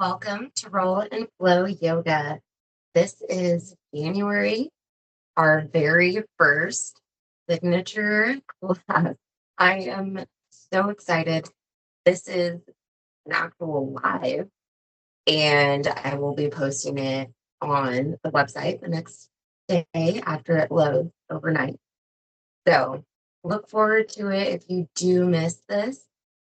Welcome to Roll and Flow Yoga. This is January, our very first signature class. I am so excited. This is an actual live, and I will be posting it on the website the next day after it loads overnight. So look forward to it. If you do miss this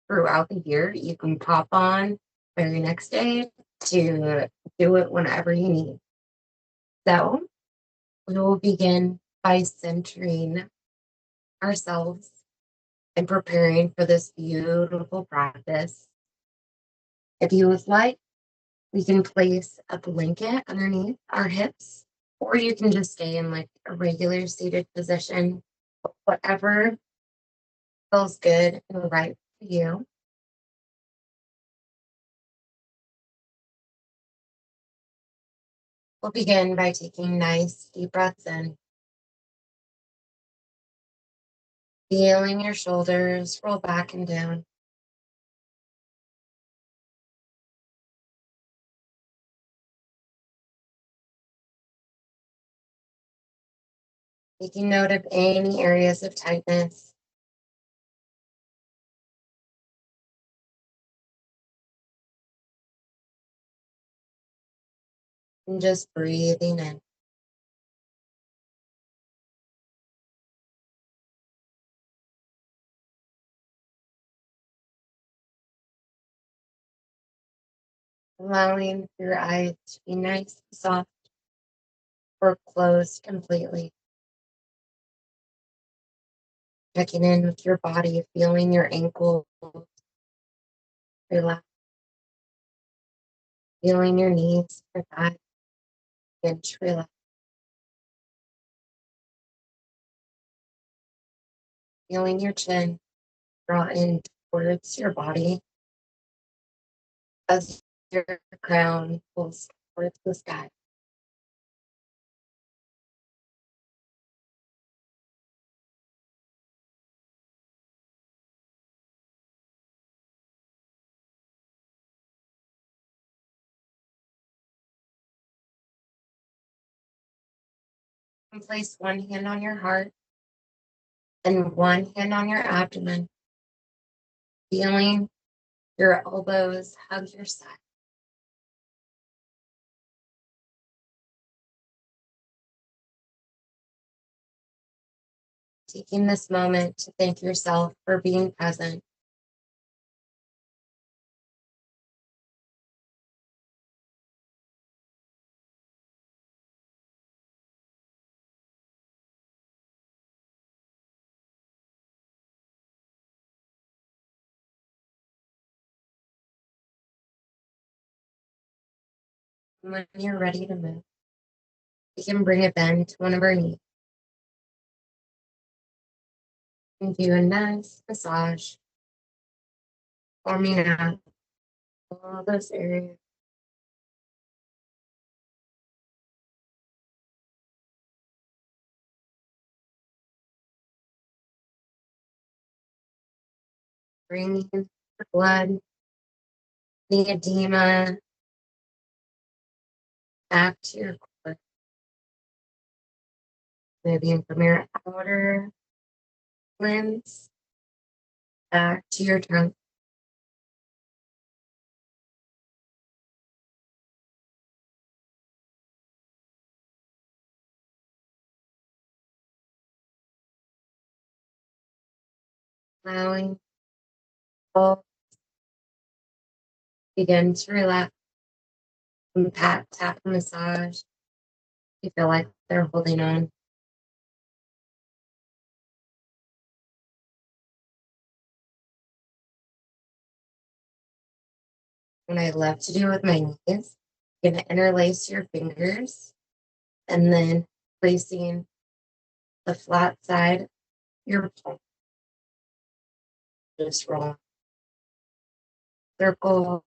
throughout the year, you can pop on very next day to do it whenever you need. So we will begin by centering ourselves and preparing for this beautiful practice. If you would like, we can place a blanket underneath our hips, or you can just stay in like a regular seated position, whatever feels good and right for you. We'll begin by taking nice deep breaths in, feeling your shoulders roll back and down. Taking note of any areas of tightness. And just breathing in. Allowing your eyes to be nice and soft or closed completely. Checking in with your body, feeling your ankles relax, feeling your knees or thighs begin to relax, feeling your chin draw in towards your body as your crown pulls towards the sky. And place one hand on your heart and one hand on your abdomen, feeling your elbows hug your side. Taking this moment to thank yourself for being present. And when you're ready to move, you can bring a bend to one of our knees and do a nice massage, warming up all those areas. Bringing the blood, the edema back to your core, moving from your outer limbs back to your trunk. Allowing all begin to relax and pat, tap, and massage. You feel like they're holding on. What I love to do with my knees, you're going to interlace your fingers and then placing the flat side of your palm. Just roll circles,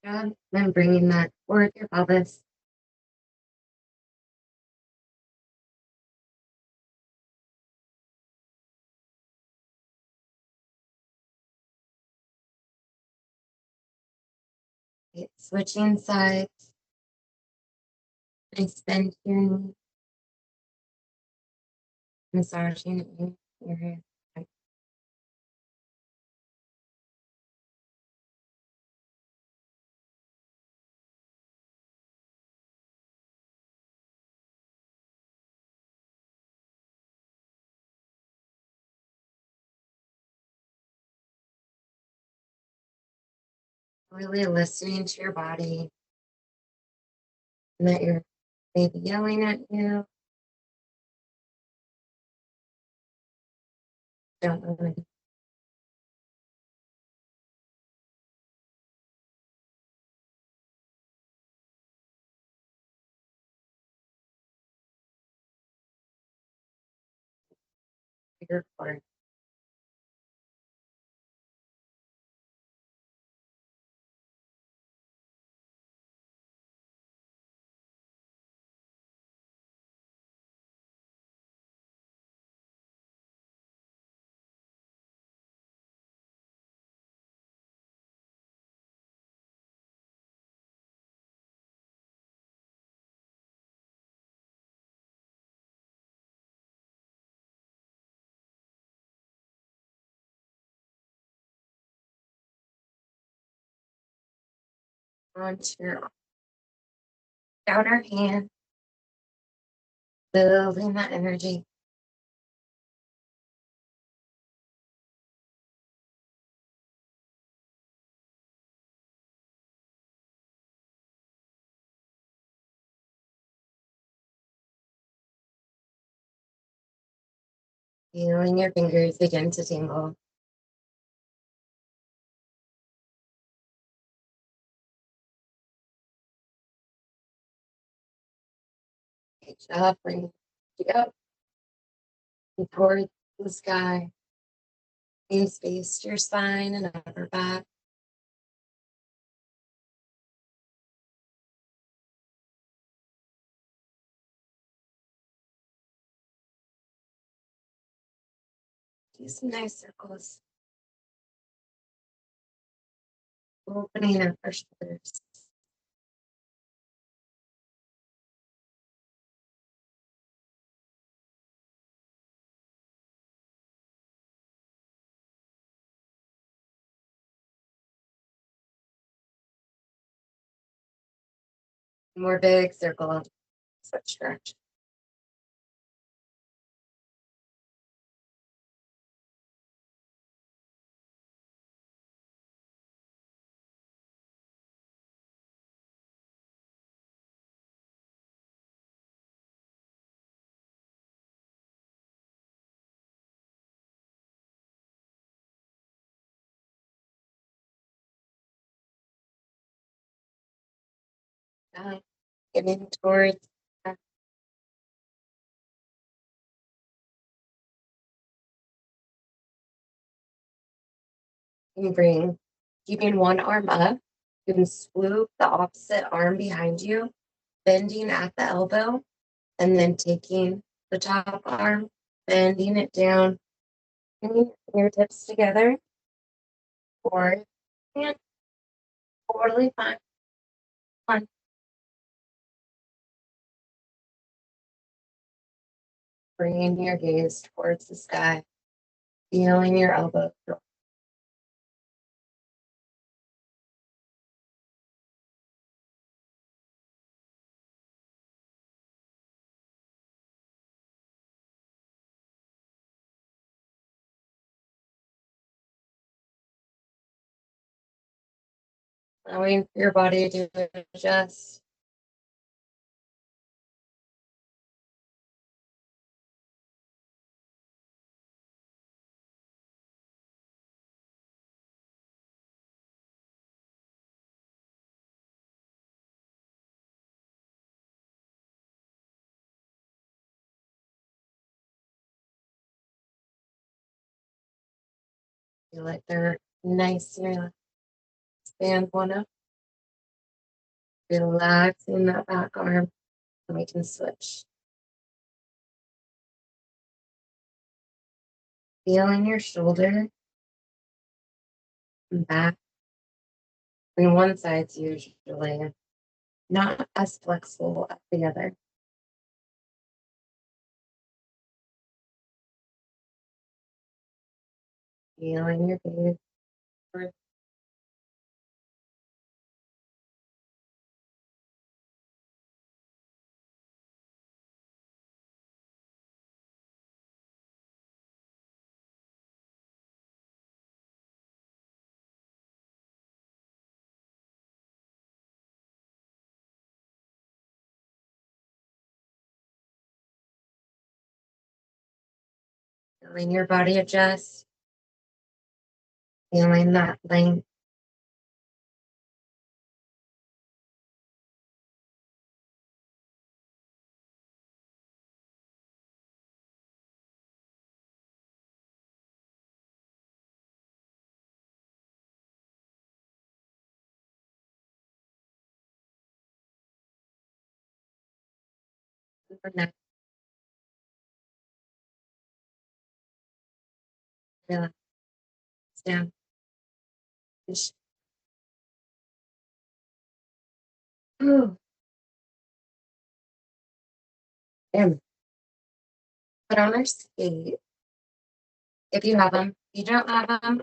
job. Then bringing that toward your pelvis. Okay, switching sides. Nice bend here, massaging your hair. Really listening to your body and that you're maybe yelling at you. Don't really figure for it. Onto your outer hand, building that energy. Feeling your fingers begin to tingle. Reach up, bring it up and towards the sky. In space to your spine and upper back. Do some nice circles. Opening up our shoulders. More big circle. Switch direction. Down. Getting towards and bring, keeping one arm up. You can swoop the opposite arm behind you, bending at the elbow, and then taking the top arm, bending it down, bringing your fingertips together, forward, and totally fine. One, bringing your gaze towards the sky, feeling your elbow. Allowing your body to adjust. Feel like they're nice and expand one up. Relaxing that back arm. And we can switch. Feeling your shoulder and back. And one side's usually not as flexible as the other. Feeling your gaze. Feeling your body adjust. Feeling that length. Relax down. Ooh, and put on our skate if you have them. If you don't have them,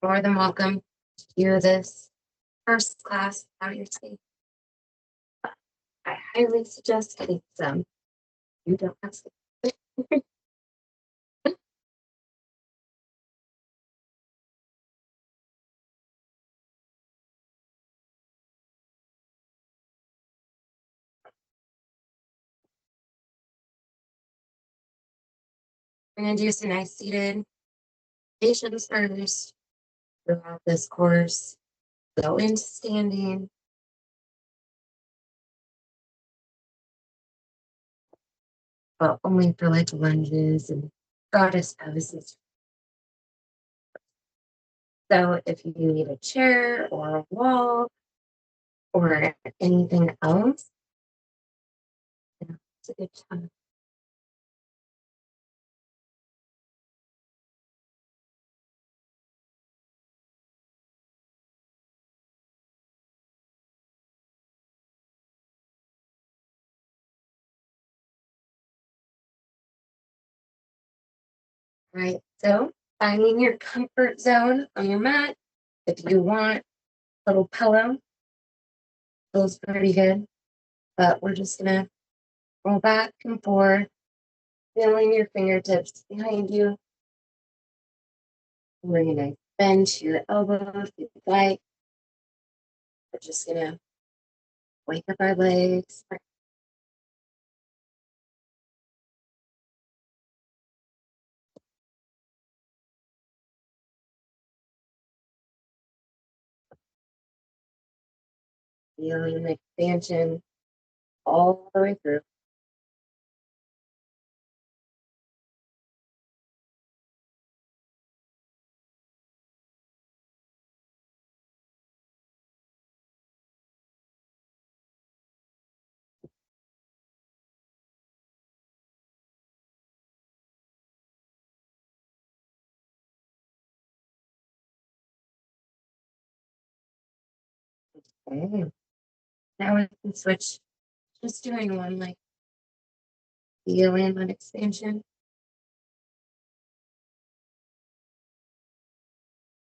more than welcome to do this first class without your skate. I highly suggest getting some. You don't have to. We're going to do some nice seated stations first throughout this course. Go into standing. But only for like lunges and goddess poses. So if you need a chair or a wall or anything else, it's a good time. Right. So finding your comfort zone on your mat. If you want a little pillow, feels pretty good. But we're just gonna roll back and forth, feeling your fingertips behind you. We're gonna bend to your elbow if you'd like. We're just gonna wake up our legs. Feeling the expansion all the way through. Okay. Now we can switch, just doing one like feeling that expansion.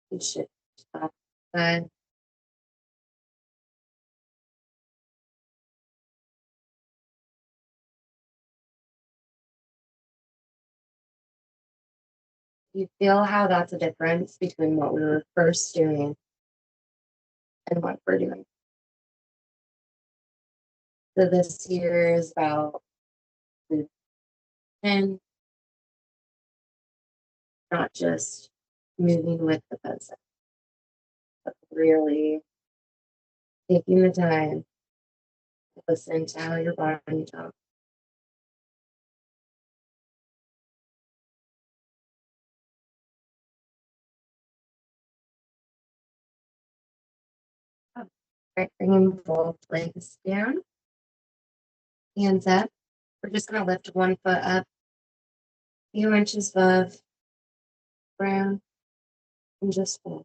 You should stop that. You feel how that's a difference between what we were first doing and what we're doing. So this year is about and not just moving with the peasant, but really taking the time to listen to how your body talks. Right, bringing both legs down, hands up. We're just going to lift one foot up, a few inches above ground, and just hold.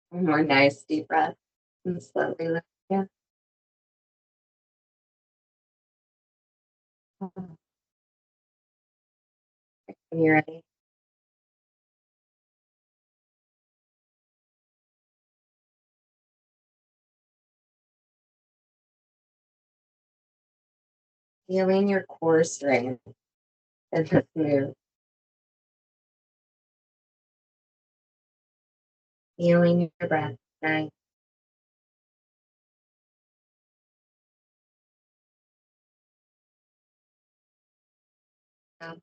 One more nice deep breath and slowly lift again. When you're ready, feeling your core strength as this move, feeling your breath nice.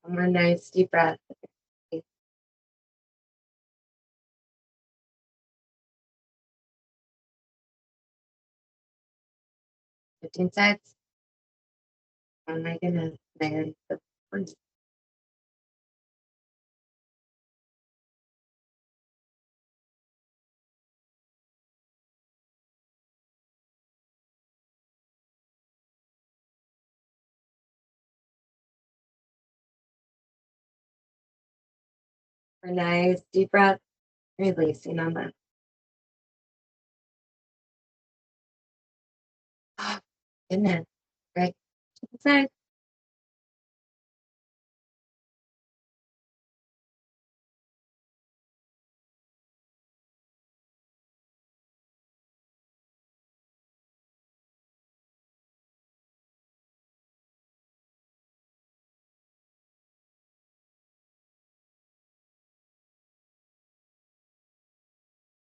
One more nice deep breath. 15 seconds. Oh my goodness, man. A nice deep breath, releasing on that. Oh, goodness. Right. Side.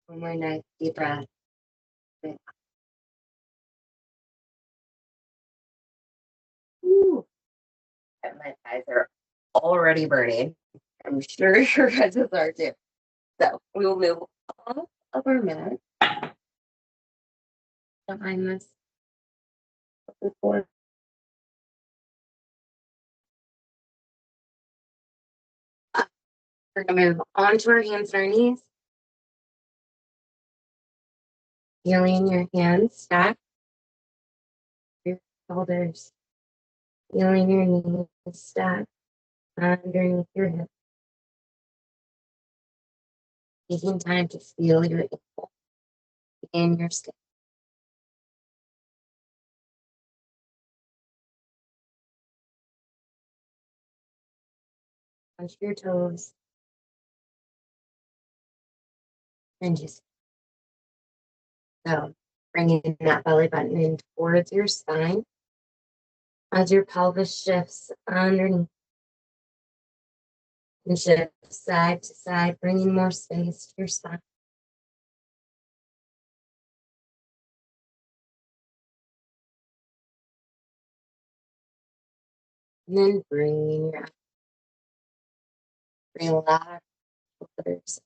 One more nice deep breath. Ooh, and my eyes are already burning. I'm sure your guys' are too. So we will move off of our mat behind this before. We're gonna move onto our hands and our knees. Feeling your hands stack your shoulders. Feeling your knees stack underneath your hips. Taking time to feel your ankle in your skin. Punch your toes and just so bringing that belly button in towards your spine as your pelvis shifts underneath and shift side to side, bringing more space to your spine. And then bringing your relax shoulders.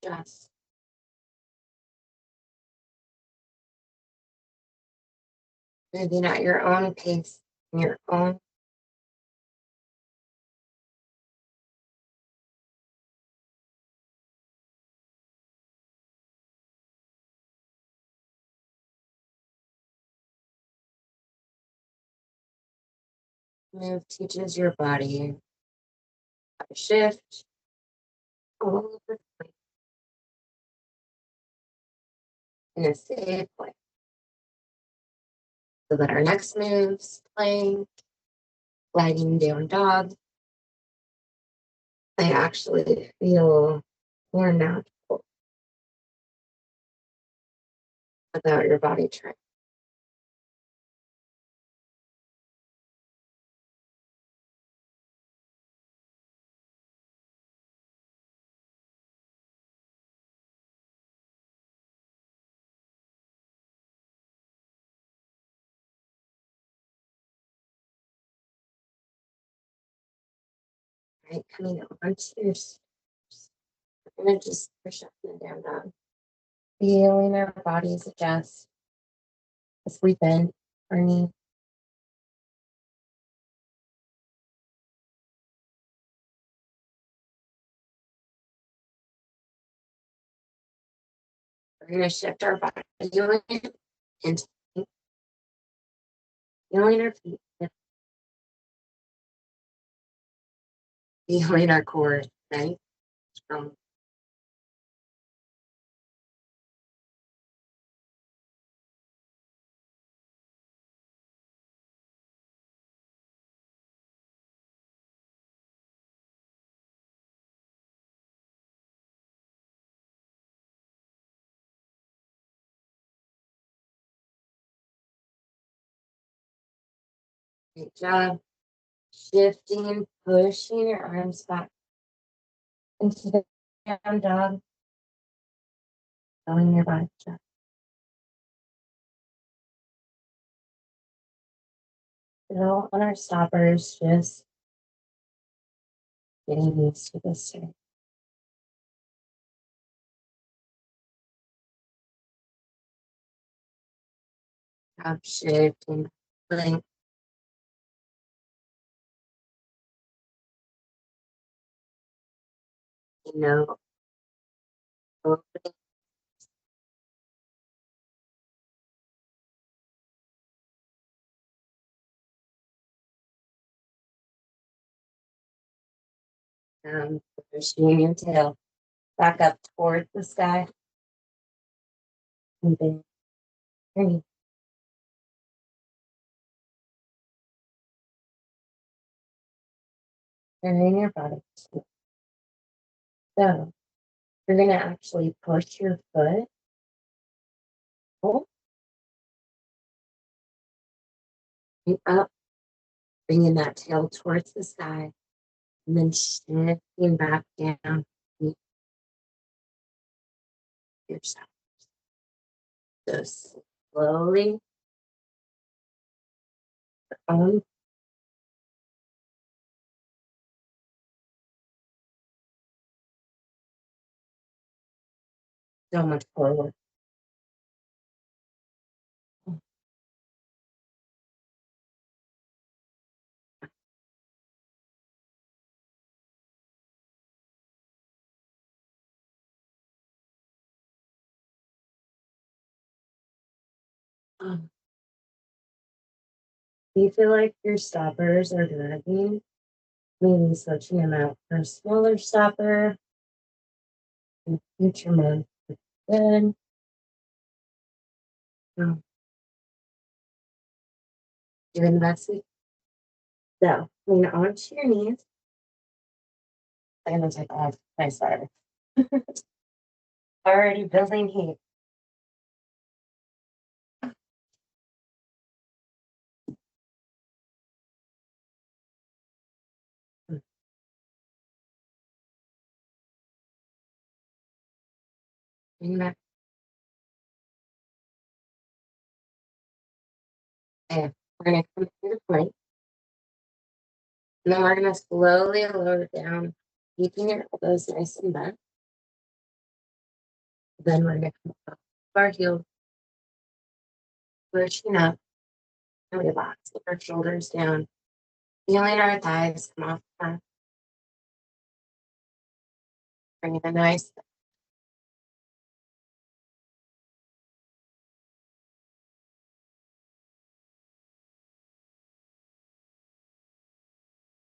Just moving at your own pace, your own. Move teaches your body how to shift all over the place in a safe way. So that our next moves, playing, gliding down dog, they actually feel more natural without your body trying. Right, coming onto your steps. We're gonna just push up and down dog. Feeling our bodies adjust as we bend our knee. We're going to shift our body into feeling our feet, feeling our core, right? Um, Great job. Shifting, pushing your arms back into the down dog, filling your body. Still on our stoppers, just getting used to this turn. Job shifting, pulling. Opening. Pushing your tail back up towards the sky. And then turning. Turning your body. So you're going to actually push your foot up, bringing that tail towards the sky, and then shifting back down yourself. So slowly, um, so much forward. Do you feel like your stoppers are dragging? Maybe switching them out for a smaller stopper in future months. Good. Um, doing the best we can. So, lean onto your knees. I'm going to take off my sweater. Already building heat. Bring back. Okay. We're going to come to the plank. And then we're going to slowly lower it down, keeping your elbows nice and bent. Then we're going to come up our heels, pushing up, and relaxing our shoulders down, feeling our thighs come off the mat. Bringing a nice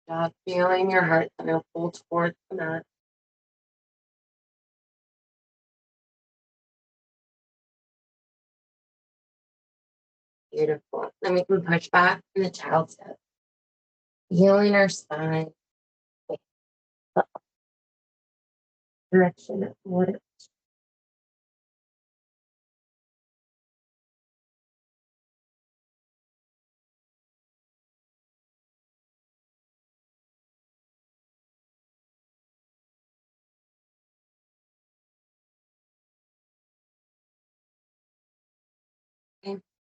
job, feeling your heart center pull towards the mat. Beautiful. Then we can push back in the child's step, healing our spine, the direction of what it is.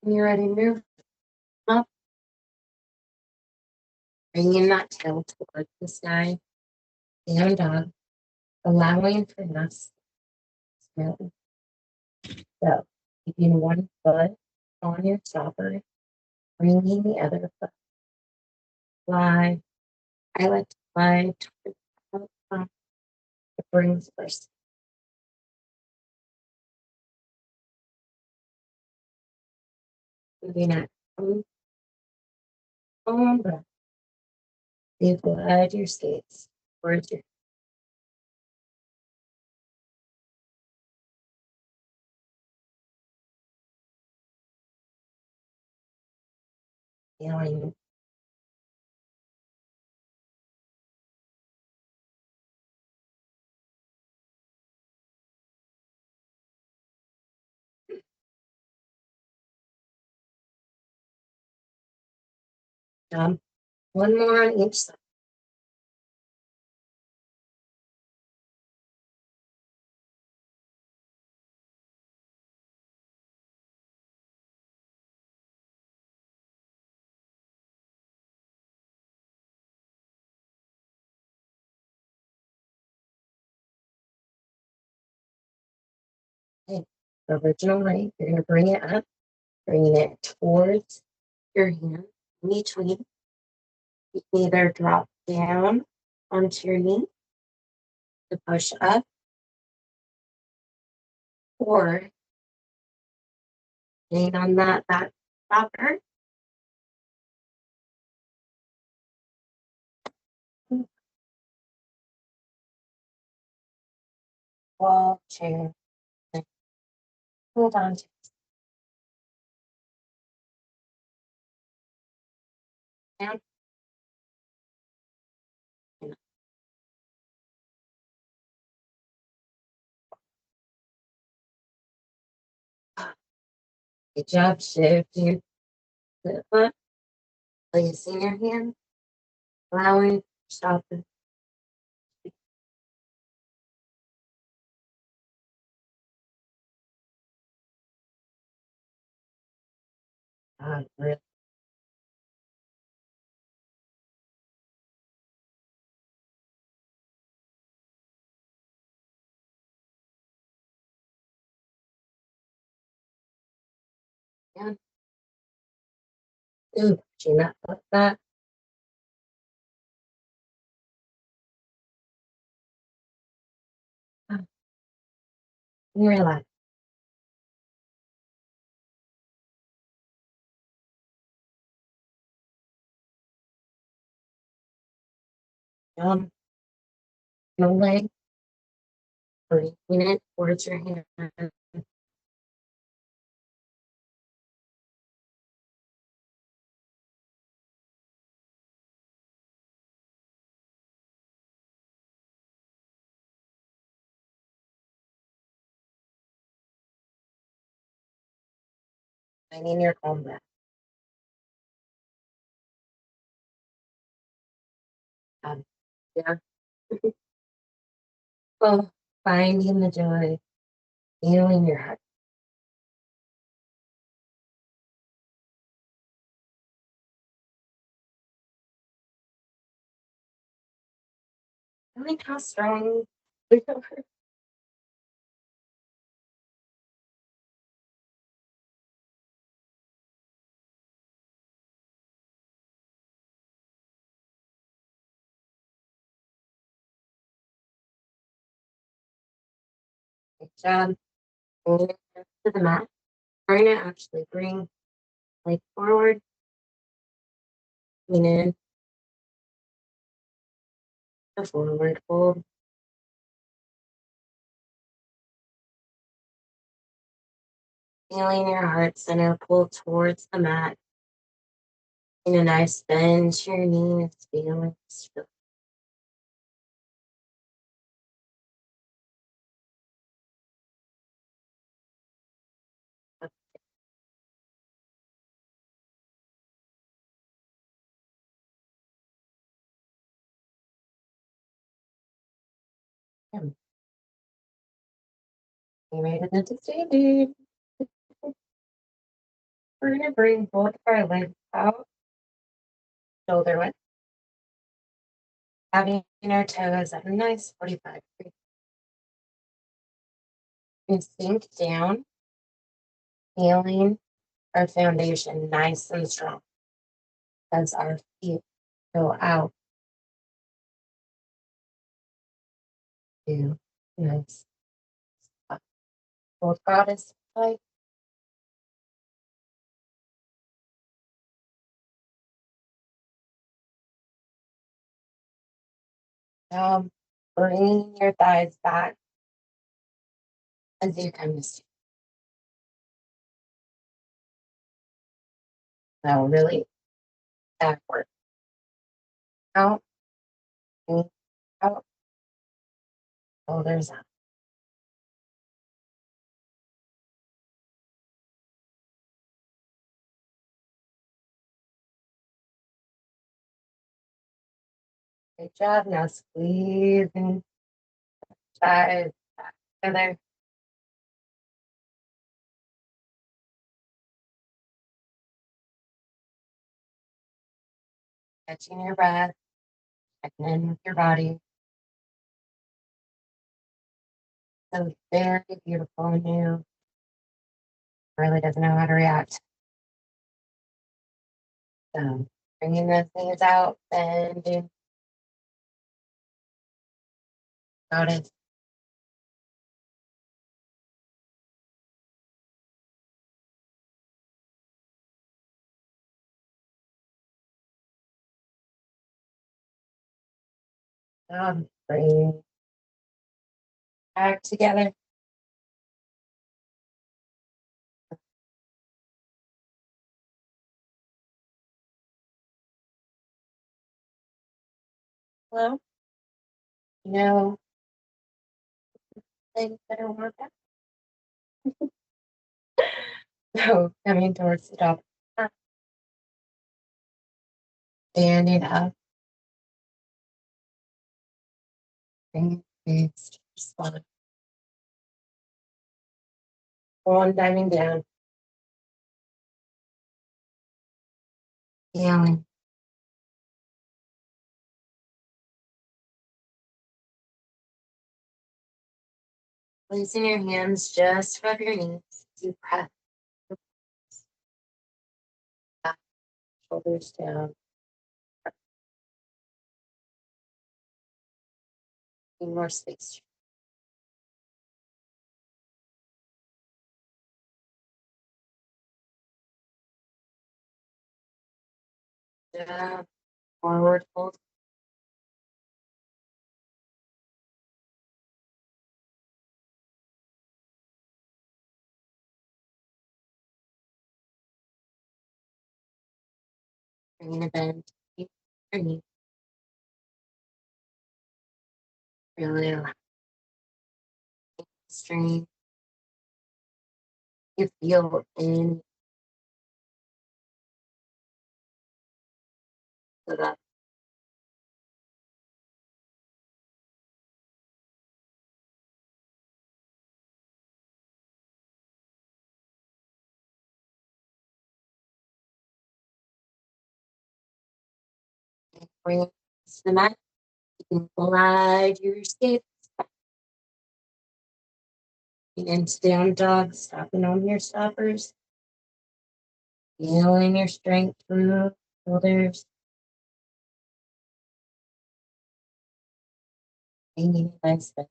When you're ready, move up, bringing that tail towards the sky, down dog, allowing for us to smell. So, keeping one foot on your stopper, bringing the other foot. Fly. I like to fly towards the top. It brings first. Moving it home breath. You glide your skates towards your feeling. One more on each side. Okay. Original weight. You're going to bring it up, bringing it towards your hand in between. You can either drop down onto your knee to push up, or lean on that back stopper. Wall, chair, hold on to it. Good job, shifting the foot, placing your hand, allowing stop it. Really. Yeah. Ooh, pushing that foot back. And relax. No leg, bringing it towards your hand. Finding your calm breath. Yeah. Oh, finding the joy, feeling your heart. Feeling how strong we are. Good job. Bring it to the mat. Trying to actually bring leg forward, lean in, the forward fold. Feeling your heart center pull towards the mat. In a nice bend to your knees, feeling still. You made it into standing. We're going to bring both of our legs out, shoulder width, having our toes at a nice 45 degree. And sink down, feeling our foundation nice and strong as our feet go out to nice. Both goddess like Bringing your thighs back as you come to stand. No, really backward. Out, in, out, shoulders up. Good job. Now squeezing thighs back together. Catching your breath, checking in with your body. So very beautiful and new. Really doesn't know how to react. So bringing those knees out, bending. Got it. Bring back together. Hello. You know, things that are work out. So coming towards the top. Standing up. Bringing the face to your spine. On diving down. Feeling. Placing your hands just above your knees. You press back, shoulders down. Need more space. Down. Forward fold. Bringing a bend. Keep your knee. Really allow strength. You feel in so that bring it to the mat. You can glide your skates into down dog, stopping on your stoppers. Feeling your strength through shoulders. Bringing a nice bend.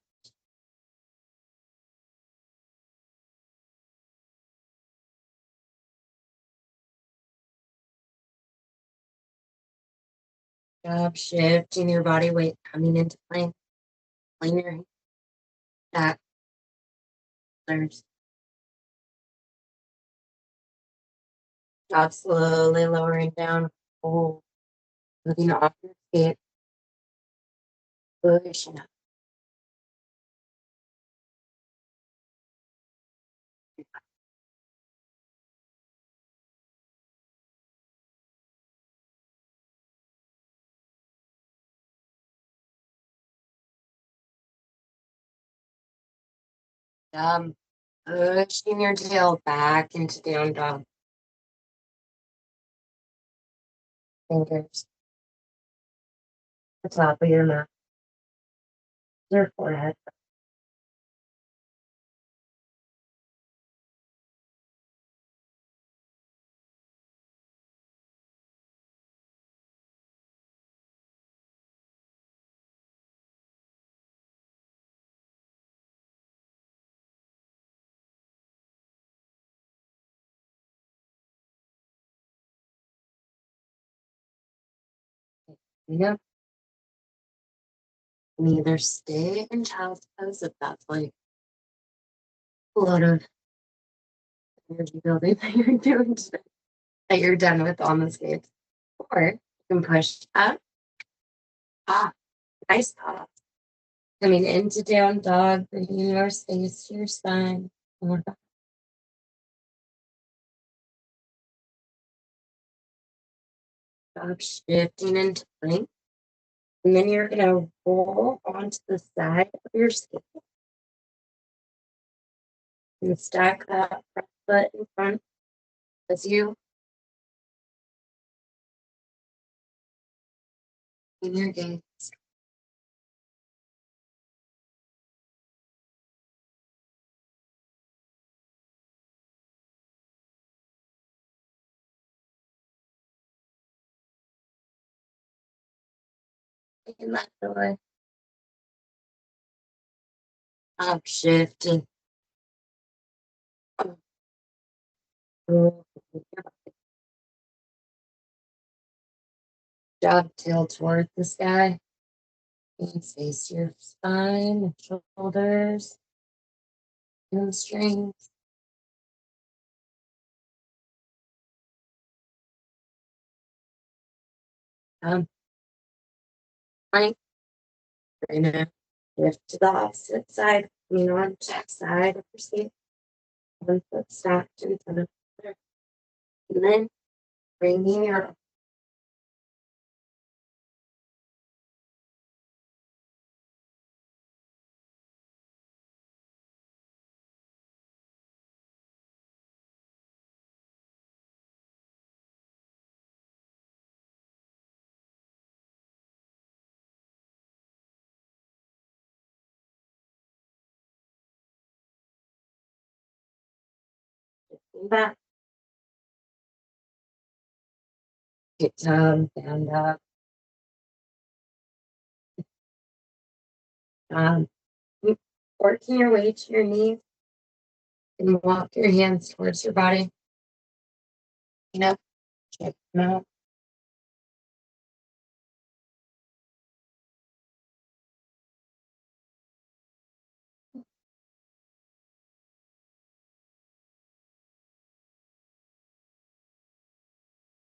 Job shifting your body weight coming into plank. Lean your back, shoulders. Job slowly lowering down. Hold. Moving off your feet. Pushing up. Job pushing your tail back into down dog. Fingers. The top of your mouth. Your forehead. You know, And either stay in child's pose if that's like a lot of energy building that you're doing today, that you're done with on the skates. Or you can push up, pop, nice pop. Coming into down dog, bringing your space to your spine. More back. Dog shifting into plank. And then you're going to roll onto the side of your skate and stack that front foot in front as you in your gaze. And let the up shift and dovetail towards the sky. And face your spine, shoulders, hamstrings. Plank. We're gonna shift to the opposite side, on that side of your seat. One foot stacked in front of the other. And then bringing your back, get down, stand up. Um, Working your way to your knees and walk your hands towards your body. Check them out.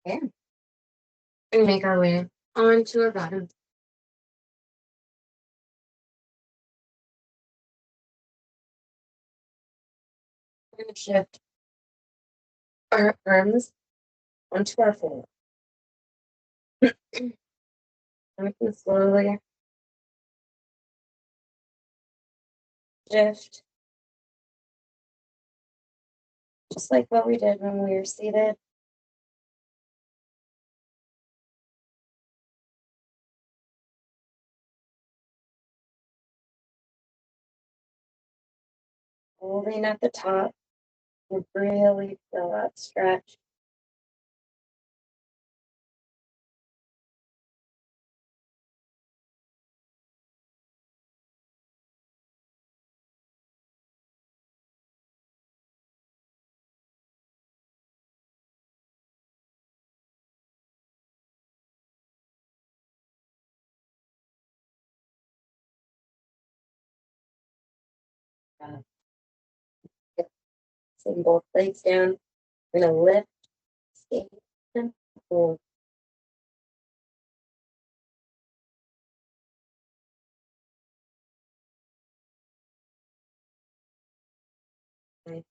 Yeah. And make our way onto our bottom. We're going to shift our arms onto our floor. And we can slowly shift, just like what we did when we were seated. Holding at the top, and really feel that stretch. Sitting both legs down. We're going to lift, skate, and pull. Okay.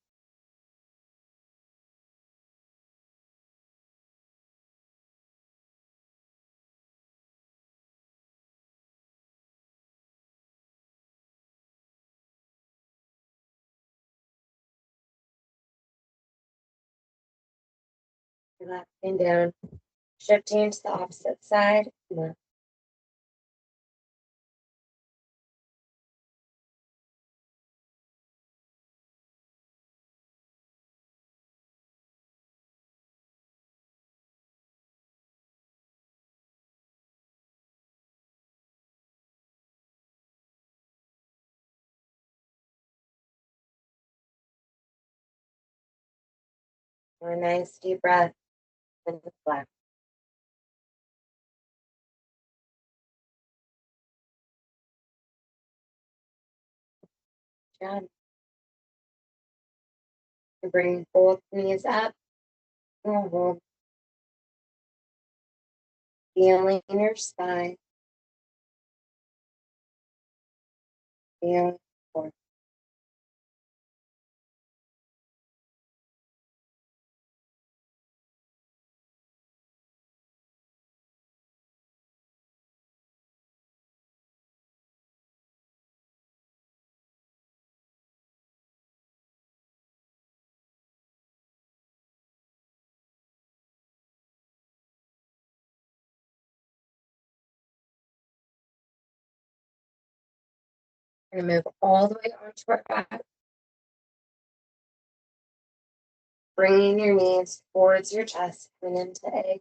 Relaxing down, shifting to the opposite side. A nice deep breath into flex. job. You bring both knees up. Hold. Feeling your spine. Feeling forward. We're going to move all the way onto our back. Bringing your knees towards your chest, coming into egg.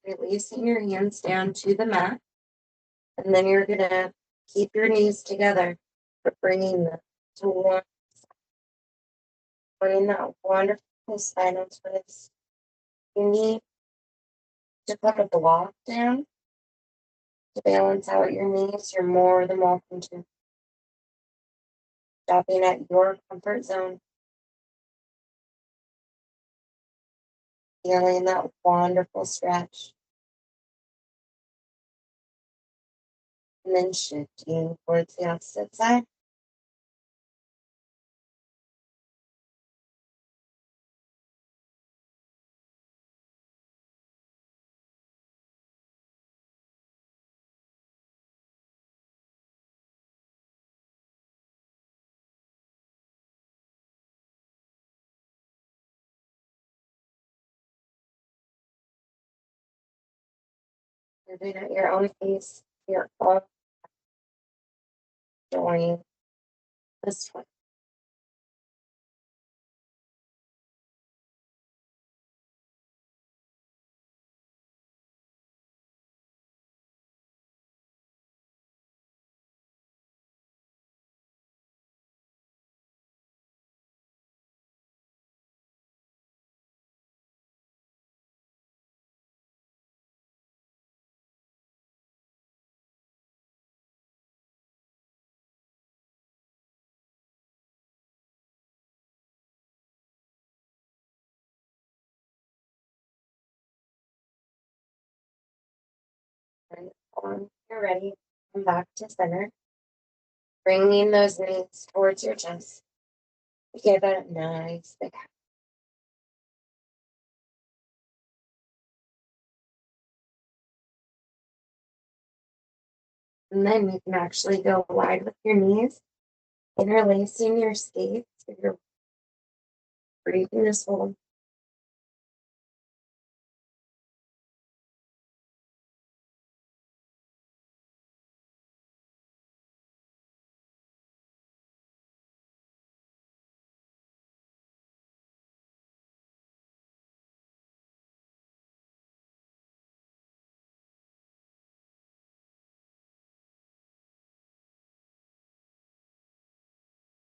Releasing your hands down to the mat. And then you're going to keep your knees together, but bringing them to one side. Putting that wonderful spinal twist. You need to put a block down to balance out your knees. You're more than welcome to. Stopping at your comfort zone. Feeling that wonderful stretch. And then shifting towards the opposite side. Moving at your own pace. You're all enjoying this one. And when you're ready, come back to center. Bringing those knees towards your chest. Give it a nice big hug. And then you can actually go wide with your knees, interlacing your skates. So you're breathing this whole.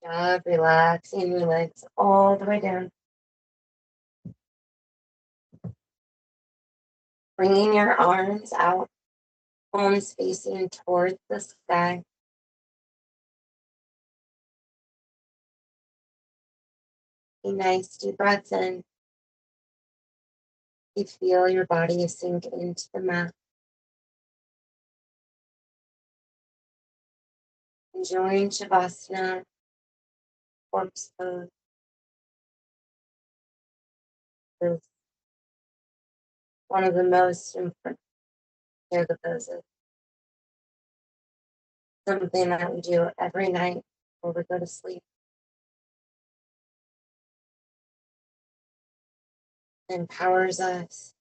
Job, relaxing your legs all the way down. Bringing your arms out, palms facing towards the sky. A nice deep breaths in. You feel your body sink into the mat. Enjoying Shavasana, corpse pose. Is one of the most important yoga poses. Something that we do every night before we go to sleep. Empowers us.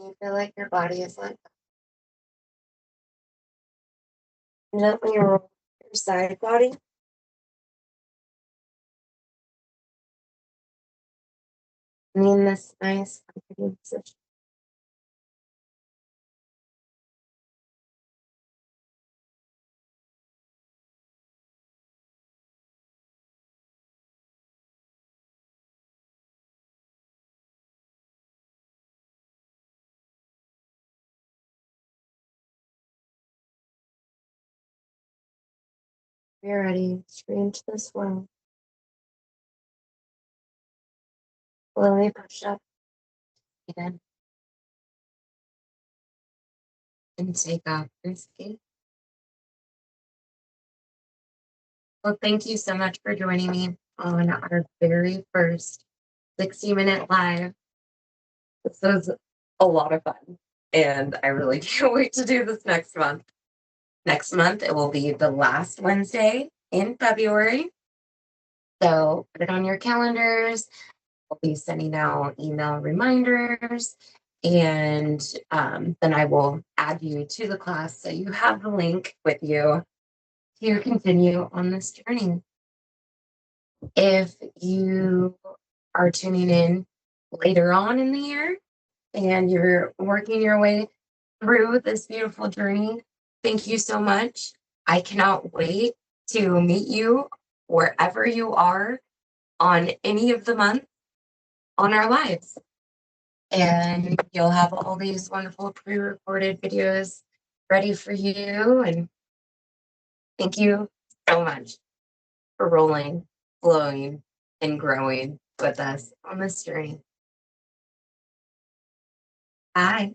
You feel like your body is like gently roll your side body. In this nice comfortable position. You're ready. Scream to this world. Slowly push up again and take off your skin. Well, thank you so much for joining me on our very first 60-minute live. This was a lot of fun, and I really can't wait to do this next month. Next month, it will be the last Wednesday in February. So put it on your calendars. We'll be sending out email reminders, and then I will add you to the class so you have the link with you to continue on this journey. If you are tuning in later on in the year and you're working your way through this beautiful journey, thank you so much. I cannot wait to meet you wherever you are on any of the months on our lives. And you'll have all these wonderful pre-recorded videos ready for you. And thank you so much for rolling, flowing, and growing with us on this journey. Bye.